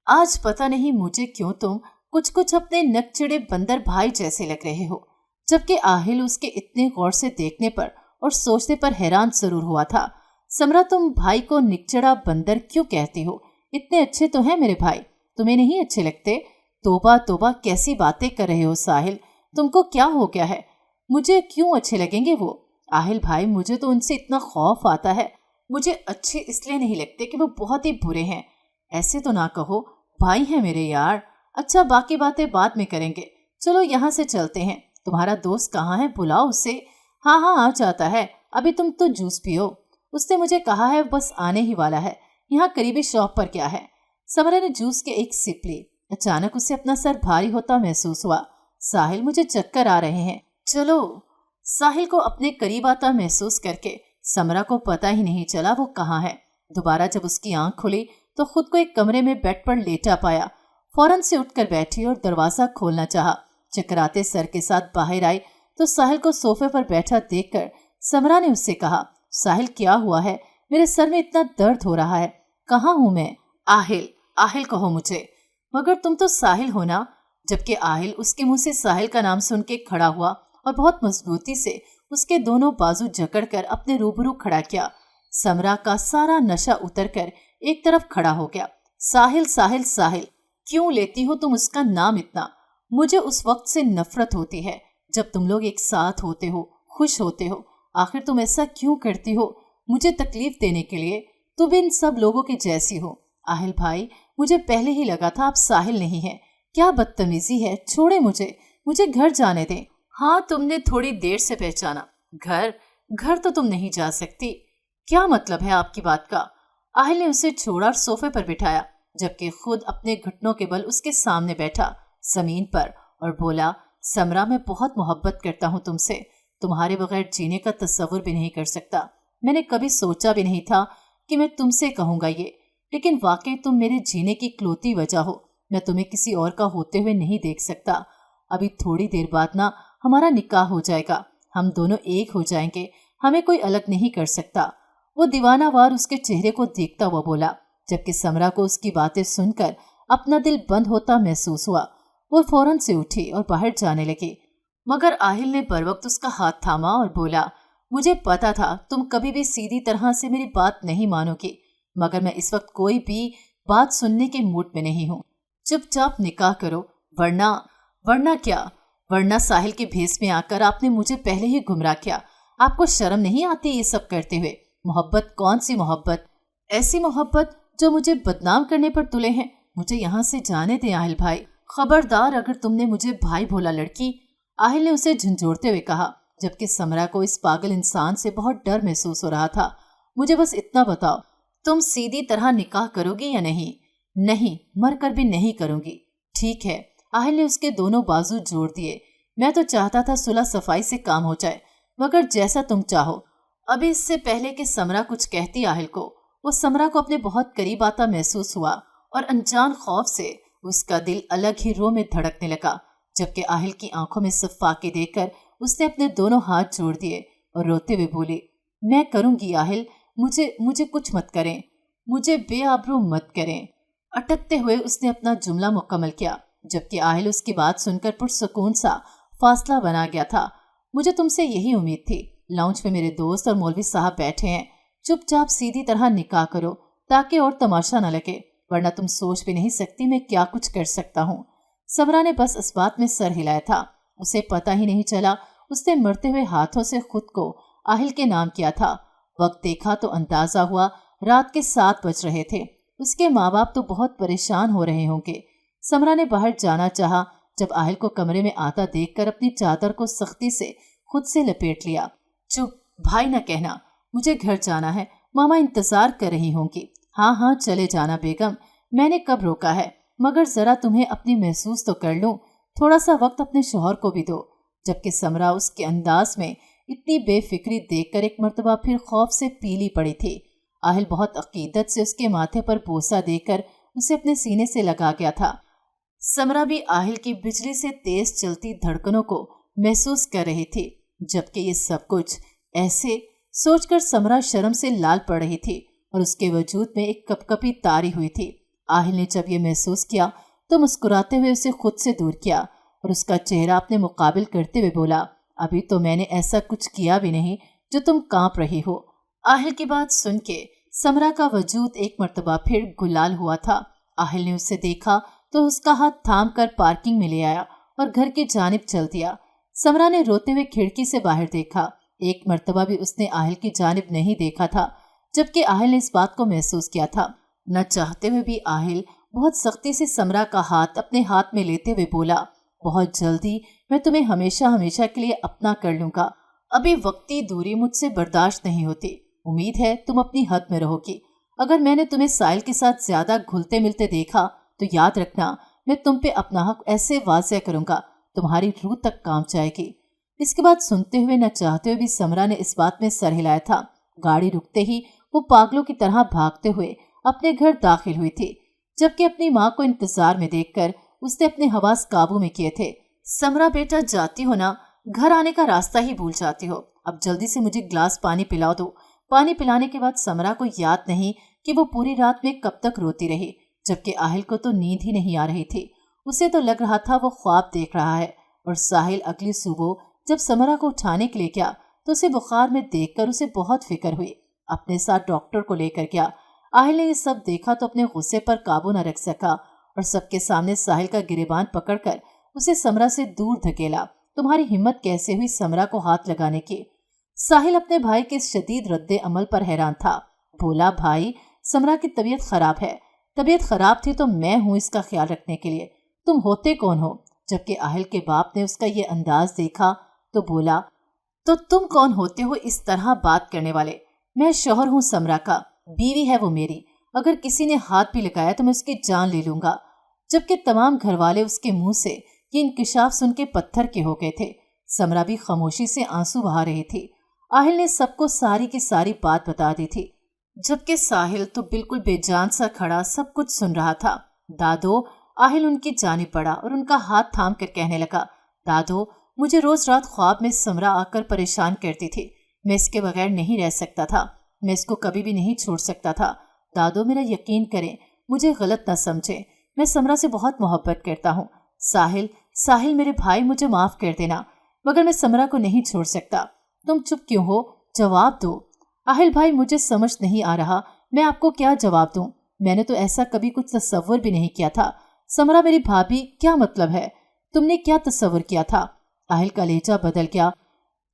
आज पता नहीं मुझे क्यों तुम कुछ अपने नकचिड़े बंदर भाई जैसे लग रहे हो। जबकि आहिल उसके इतने गौर से देखने पर और सोचने पर हैरान जरूर हुआ था। समरा, तुम भाई को निकचड़ा बंदर क्यों कहती हो? इतने अच्छे तो हैं मेरे भाई, तुम्हें नहीं अच्छे लगते? तोबा कैसी बातें कर रहे हो साहिल, तुमको क्या हो गया है? मुझे क्यों अच्छे लगेंगे वो? आहिल भाई, मुझे तो उनसे इतना खौफ आता है। मुझे अच्छे इसलिए नहीं लगते कि वो बहुत ही बुरे हैं। ऐसे तो ना कहो, भाई हैं मेरे यार। अच्छा, बाकी बातें बाद में करेंगे, चलो यहाँ से चलते हैं। तुम्हारा दोस्त कहाँ है? बुलाओ उसे। हाँ आ जाता है, अभी तुम तो जूस पियो। उसने मुझे कहा है बस आने ही वाला है। यहाँ करीबी शॉप पर क्या है? समरा ने जूस के एक सिप ली। अचानक उसे अपना सर भारी होता महसूस हुआ। साहिल, मुझे चक्कर आ रहे हैं, चलो। साहिल को अपने करीब आता महसूस करके समरा को पता ही नहीं चला वो कहाँ है। दोबारा जब उसकी आंख खुली तो खुद को एक कमरे में बेड पर लेटा पाया। फौरन से उठकर बैठी और दरवाजा खोलना चाहा। चकराते सर के साथ बाहर आई तो साहिल को सोफे पर बैठा देखकर समरा ने उससे कहा, साहिल क्या हुआ है? मेरे सर में इतना दर्द हो रहा है, कहाँ हूँ मैं? आहिल, आहिल कहो मुझे। मगर तुम तो साहिल हो ना? जबकि आहिल उसके मुंह से साहिल का नाम सुन के खड़ा हुआ और बहुत मजबूती से उसके दोनों बाजू जकड़कर अपने रूबरू खड़ा किया। समरा का सारा नशा उतरकर एक तरफ खड़ा हो गया। साहिल, साहिल, साहिल, क्यों लेती हो तुम उसका नाम इतना? मुझे उस वक्त से नफरत होती है जब तुम लोग एक साथ होते हो, खुश होते हो। आखिर तुम ऐसा क्यों करती हो? मुझे तकलीफ देने के लिए? तुम इन सब लोगों की जैसी हो। आहिल भाई, मुझे पहले ही लगा था आप साहिल नहीं है। क्या बदतमीजी है, छोड़े मुझे घर जाने दें। हाँ, तुमने थोड़ी देर से पहचाना। घर तो तुम नहीं जा सकती। क्या मतलब है आपकी बात का? आहिल ने उसे छोड़ा और सोफे पर बिठाया, जबकि खुद अपने घुटनों के बल उसके सामने बैठा जमीन पर और बोला, समरा, मैं बहुत मोहब्बत करता हूँ तुमसे। तुम्हारे बगैर जीने का तस्वुर भी नहीं कर सकता। मैंने कभी सोचा भी नहीं था कि मैं तुमसे कहूँगा ये, लेकिन वाकई तुम मेरे जीने की इकलौती वजह हो। मैं तुम्हें किसी और का होते हुए नहीं देख सकता। अभी थोड़ी देर बाद ना हमारा निकाह हो जाएगा, हम दोनों एक हो जाएंगे, हमें कोई अलग नहीं कर सकता। वो दीवानावार उसके चेहरे को देखता हुआ बोला, जबकि समरा को उसकी बातें सुनकर अपना दिल बंद होता महसूस हुआ। वो फौरन से उठी और बाहर जाने लगी, मगर आहिल ने बर वक्त उसका हाथ थामा और बोला, मुझे पता था तुम कभी भी सीधी तरह से मेरी बात नहीं मानोगी, मगर मैं इस वक्त कोई भी बात सुनने के मूड में नहीं हूँ। चुपचाप निकाह करो, वरना क्या? वरना साहिल के भेस में आकर आपने मुझे पहले ही गुमराह किया। आपको शर्म नहीं आती ये सब करते हुए? मोहब्बत, कौन सी मोहब्बत? ऐसी मोहब्बत जो मुझे बदनाम करने पर तुले हैं। मुझे यहाँ से जाने दें आहिल भाई। खबरदार अगर तुमने मुझे भाई भोला लड़की। आहिल ने उसे झंझोड़ते हुए कहा, जबकि समरा को इस पागल इंसान से बहुत डर महसूस हो रहा था। मुझे बस इतना बताओ, तुम सीधी तरह निकाह करोगी या नहीं? नहीं, मर कर भी नहीं करूंगी। ठीक है। आहिल ने उसके दोनों बाजू जोड़ दिए। मैं तो चाहता था सुलह सफाई से काम हो जाए, मगर जैसा तुम चाहो। अभी इससे पहले कि समरा कुछ कहती आहिल को, वो समरा को अपने बहुत करीब आता महसूस हुआ और अनजान खौफ से उसका दिल अलग ही रो में धड़कने लगा। जबकि आहिल की आंखों में सिर्फ फाके देखकर उसने अपने दोनों हाथ जोड़ दिए और रोते हुए बोली, मैं करूंगी आहिल, मुझे कुछ मत करें, मुझे बेआबरू मत करें। अटकते हुए उसने अपना जुमला मुकम्मल किया, जबकि आहिल उसकी बात सुनकर पुरसुकून सा फासला बना गया था। मुझे तुमसे यही उम्मीद थी। लाउंज पे मेरे दोस्त और मौलवी साहब बैठे हैं। चुपचाप सीधी तरह निकाह करो ताकि और तमाशा न लगे, वरना तुम सोच भी नहीं सकती मैं क्या कुछ कर सकता हूँ। समरा ने बस इस बात में सर हिलाया था। उसे पता ही नहीं चला उसने मरते हुए हाथों से खुद को आहिल के नाम किया था। वक्त देखा तो अंदाजा हुआ रात के 7 बज रहे थे। उसके माँ बाप तो बहुत परेशान हो रहे होंगे। समरा ने बाहर जाना चाहा, जब आहिल को कमरे में आता देखकर अपनी चादर को सख्ती से खुद से लपेट लिया। चुप, भाई न कहना, मुझे घर जाना है, मामा इंतजार कर रही होंगी। हाँ, चले जाना बेगम, मैंने कब रोका है, मगर जरा तुम्हें अपनी महसूस तो कर लूं, थोड़ा सा वक्त अपने शौहर को भी दो। जबकि समरा उसके अंदाज में इतनी बेफिक्री देखकर एक मर्तबा फिर खौफ से पीली पड़ी थी। आहिल बहुत अकीदत से उसके माथे पर बोसा देकर उसे अपने सीने से लगा गया था। समरा भी आहिल की बिजली से तेज चलती धड़कनों को महसूस कर रही थी। जबकि ये सब कुछ ऐसे सोचकर समरा शर्म से लाल पड़ रही थी और उसके वजूद में एक कपकपी तारी हुई थी। आहिल ने जब ये महसूस किया तो मुस्कुराते हुए उसे खुद से दूर किया और उसका चेहरा अपने मुकाबिल करते हुए बोला, अभी तो मैंने ऐसा कुछ किया भी नहीं जो तुम कांप रही हो। आहिल की बात सुन के समरा का वजूद एक मर्तबा फिर गुलाल हुआ था। आहिल ने उसे देखा तो उसका हाथ थाम कर पार्किंग में ले आया और घर की जानिब चल दिया। समरा ने रोते हुए खिड़की से बाहर देखा। एक मर्तबा भी उसने आहिल की जानिब नहीं देखा था, जबकि आहिल ने इस बात को महसूस किया था। न चाहते हुए भी आहिल बहुत सख्ती से समरा का हाथ अपने हाथ में लेते हुए बोला, बहुत जल्दी मैं तुम्हें हमेशा हमेशा के लिए अपना कर लूंगा। अभी वक्ती दूरी मुझसे बर्दाश्त नहीं होती। उम्मीद है तुम अपनी हद में रहोगी। اگر میں نے تمہیں ساحل کے ساتھ زیادہ گھلتے ملتے دیکھا تو یاد رکھنا میں تم پہ اپنا حق ایسے واضح کروں گا تمہاری روح تک کانپ جائے گی۔ اس کے بعد سنتے ہوئے نہ چاہتے ہوئے بھی سمرا نے اس بات میں سر ہلایا تھا۔ گاڑی رکتے ہی وہ پاگلوں کی طرح بھاگتے ہوئے اپنے گھر داخل ہوئی تھی، جبکہ اپنی ماں کو انتظار میں دیکھ کر اس نے اپنے حواس قابو میں کیے تھے۔ سمرا بیٹا، جاتی ہو نا، گھر آنے کا راستہ ہی بھول جاتی ہو، اب جلدی سے مجھے گلاس پانی پلا دو۔ پانی پلانے کے بعد سمرا کو یاد نہیں کہ وہ پوری رات میں کب تک روتی رہی، جبکہ آہل کو تو نیند ہی نہیں آ رہی تھی۔ اسے تو لگ رہا تھا وہ خواب دیکھ رہا ہے۔ اور ساحل اگلی صبح جب سمرا کو اٹھانے کے لیے گیا تو اسے بخار میں دیکھ کر اسے بہت فکر ہوئی، اپنے ساتھ ڈاکٹر کو لے کر گیا۔ آہل نے یہ سب دیکھا تو اپنے غصے پر قابو نہ رکھ سکا اور سب کے سامنے ساحل کا گریبان پکڑ کر اسے سمرا سے دور دھکیلا۔ تمہاری ہمت کیسے ہوئی سمرا کو ہاتھ لگانے کی؟ ساحل اپنے بھائی کے شدید رد عمل پر حیران تھا۔ بولا، بھائی، سمرا کی طبیعت خراب ہے۔ طبیعت خراب تھی تو میں ہوں اس کا خیال رکھنے کے لیے، تم ہوتے کون ہو؟ جبکہ آہل کے باپ نے اس کا یہ انداز دیکھا تو بولا، تو تم کون ہوتے ہو اس طرح بات کرنے والے؟ میں شوہر ہوں سمرا کا، بیوی ہے وہ میری، اگر کسی نے ہاتھ بھی لگایا تو میں اس کی جان لے لوں گا۔ جبکہ تمام گھر والے اس کے منہ سے یہ انکشاف سن کے پتھر کے ہو گئے تھے۔ سمرا بھی خاموشی سے آنسو بہا رہی تھی۔ آہل نے سب کو ساری کی ساری بات بتا دی تھی، جبکہ ساحل تو بالکل بے جان سا کھڑا سب کچھ سن رہا تھا۔ دادو، آہل ان کی جانب بڑھا اور ان کا ہاتھ تھام کر کہنے لگا، دادو، مجھے روز رات خواب میں سمرا آ کر پریشان کرتی تھی، میں اس کے بغیر نہیں رہ سکتا تھا، میں اس کو کبھی بھی نہیں چھوڑ سکتا تھا۔ دادو، میرا یقین کریں، مجھے غلط نہ سمجھے، میں سمرا سے بہت محبت کرتا ہوں۔ ساحل میرے بھائی، مجھے معاف کر دینا، مگر میں سمرا کو نہیں چھوڑ سکتا۔ تم چپ کیوں ہو؟ جواب دو۔ آہل بھائی، مجھے سمجھ نہیں آ رہا میں آپ کو کیا جواب دوں، میں نے تو ایسا کبھی کچھ تصور بھی نہیں کیا تھا۔ سمرا میری بھابھی کیا مطلب ہے؟ تم نے کیا تصور کیا تھا؟ آہل کا لہجہ بدل گیا،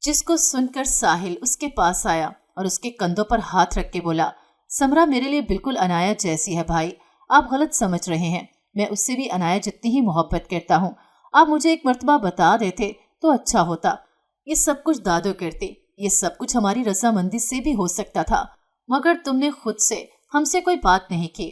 جس کو سن کر ساحل اس کے پاس آیا اور اس کے کندھوں پر ہاتھ رکھ کے بولا، سمرا میرے لیے بالکل عنایت جیسی ہے بھائی، آپ غلط سمجھ رہے ہیں، میں اس سے بھی عنایت جتنی ہی محبت کرتا ہوں۔ آپ مجھے ایک مرتبہ بتا دیتے تو اچھا ہوتا۔ یہ سب کچھ دادو کرتے، یہ سب کچھ ہماری رضامندی سے بھی ہو سکتا تھا، مگر تم نے خود سے ہم سے کوئی بات نہیں کی۔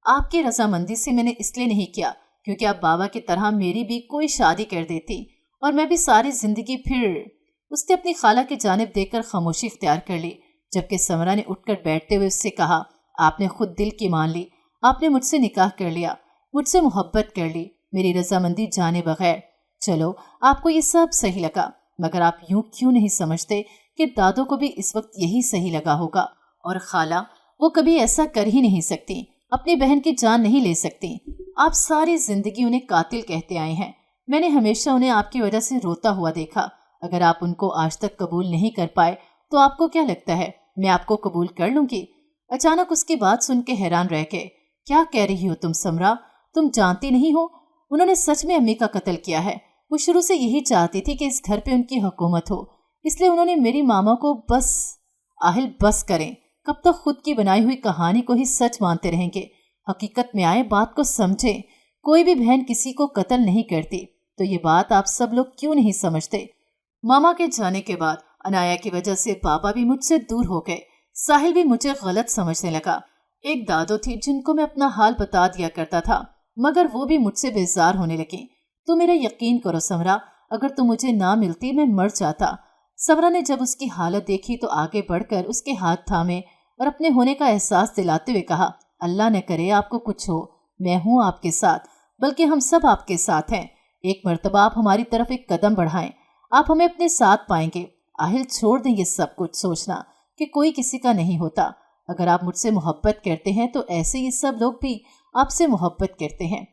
آپ کی رضامندی سے میں نے اس لیے نہیں کیا کیونکہ آپ بابا کی طرح میری بھی کوئی شادی کر دیتی اور میں بھی ساری زندگی پھر۔ اس نے اپنی خالہ کی جانب دیکھ کر خاموشی اختیار کر لی، جبکہ سمرا نے اٹھ کر بیٹھتے ہوئے اس سے کہا، آپ نے خود دل کی مان لی، آپ نے مجھ سے نکاح کر لیا، مجھ سے محبت کر لی، میری رضامندی جانے بغیر۔ چلو، آپ کو یہ سب صحیح لگا، مگر آپ یوں کیوں نہیں سمجھتے کہ دادو کو بھی اس وقت یہی صحیح لگا ہوگا، اور خالہ، وہ کبھی ایسا کر ہی نہیں سکتی، اپنی بہن کی جان نہیں لے سکتی۔ آپ ساری زندگی انہیں قاتل کہتے آئے ہیں، میں نے ہمیشہ انہیں آپ کی وجہ سے روتا ہوا دیکھا، اگر آپ ان کو آج تک قبول نہیں کر پائے تو آپ کو کیا لگتا ہے میں آپ کو قبول کر لوں گی؟ اچانک اس کی بات سن کے حیران رہ گئے۔ کیا کہہ رہی ہو تم سمرا؟ تم جانتی نہیں ہو انہوں نے سچ میں امی کا قتل کیا ہے۔ وہ شروع سے یہی چاہتی تھی کہ اس گھر پہ ان کی حکومت ہو، اس لیے انہوں نے میری ماما کو بس۔ آہل، بس کریں، کب تک خود کی بنائی ہوئی کہانی کو ہی سچ مانتے رہیں گے؟ حقیقت میں آئے، بات کو سمجھیں، کوئی بھی بہن کسی کو قتل نہیں کرتی، تو یہ بات آپ سب لوگ کیوں نہیں سمجھتے؟ ماما کے جانے کے بعد انایا کی وجہ سے پاپا بھی مجھ سے دور ہو گئے، ساحل بھی مجھے غلط سمجھنے لگا۔ ایک دادو تھی جن کو میں اپنا حال بتا دیا کرتا تھا، مگر وہ بھی مجھ سے بیزار ہونے لگی۔ تو میرا یقین کرو سمرا، اگر تم مجھے نہ ملتی میں مر جاتا۔ سمرا نے جب اس کی حالت دیکھی تو آگے بڑھ کر اس کے ہاتھ تھامے اور اپنے ہونے کا احساس دلاتے ہوئے کہا، اللہ نہ کرے آپ کو کچھ ہو، میں ہوں آپ کے ساتھ، بلکہ ہم سب آپ کے ساتھ ہیں۔ ایک مرتبہ آپ ہماری طرف ایک قدم بڑھائیں، آپ ہمیں اپنے ساتھ پائیں گے۔ آہل، چھوڑ دیں یہ سب کچھ سوچنا کہ کوئی کسی کا نہیں ہوتا۔ اگر آپ مجھ سے محبت کرتے ہیں تو ایسے یہ سب لوگ بھی آپ سے محبت کرتے ہیں۔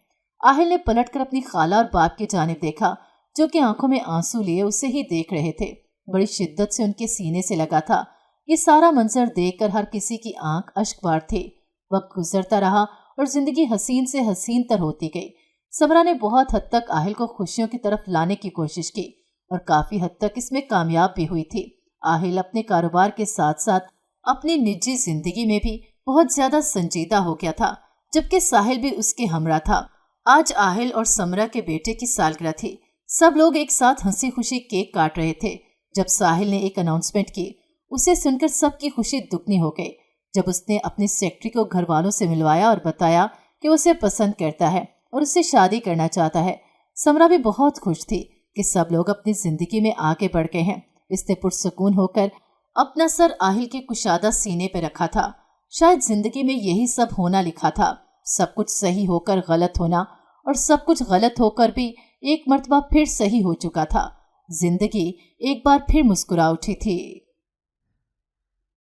آہل نے پلٹ کر اپنی خالہ اور باپ کی جانب دیکھا، جو کہ آنکھوں میں آنسو لیے اسے ہی دیکھ رہے تھے، بڑی شدت سے ان کے سینے سے لگا تھا۔ یہ سارا منظر دیکھ کر ہر کسی کی آنکھ اشک بار تھی۔ وقت گزرتا رہا اور زندگی حسین سے حسین تر ہوتی گئی۔ سمرا نے بہت حد تک آہل کو خوشیوں کی طرف لانے کی کوشش کی اور کافی حد تک اس میں کامیاب بھی ہوئی تھی۔ آہل اپنے کاروبار کے ساتھ ساتھ اپنی نجی زندگی میں بھی بہت زیادہ سنجیدہ ہو گیا تھا، جبکہ ساحل بھی اس کے ہمراہ تھا۔ آج آہل اور سمرا کے بیٹے کی سالگرہ تھی، سب لوگ ایک ساتھ ہنسی خوشی کیک کاٹ رہے تھے۔ جب ساحل نے ایک اناؤنسمنٹ کی، اسے سن کر سب کی خوشی دگنی ہو گئی۔ جب اس نے اپنی سیکرٹری کو گھر والوں سے ملوایا اور بتایا کہ وہ اسے پسند کرتا ہے اور اس سے شادی کرنا چاہتا ہے، سمرا بھی بہت خوش تھی کہ سب لوگ اپنی زندگی میں آگے بڑھ گئے ہیں۔ اس نے پرسکون ہو کر اپنا سر آہل کے کشادہ سینے پہ رکھا تھا۔ شاید زندگی میں یہی سب ہونا لکھا تھا، سب کچھ صحیح ہو کر غلط ہونا، اور سب کچھ غلط ہو کر بھی ایک مرتبہ پھر صحیح ہو چکا تھا۔ زندگی ایک بار پھر مسکرا اٹھی تھی۔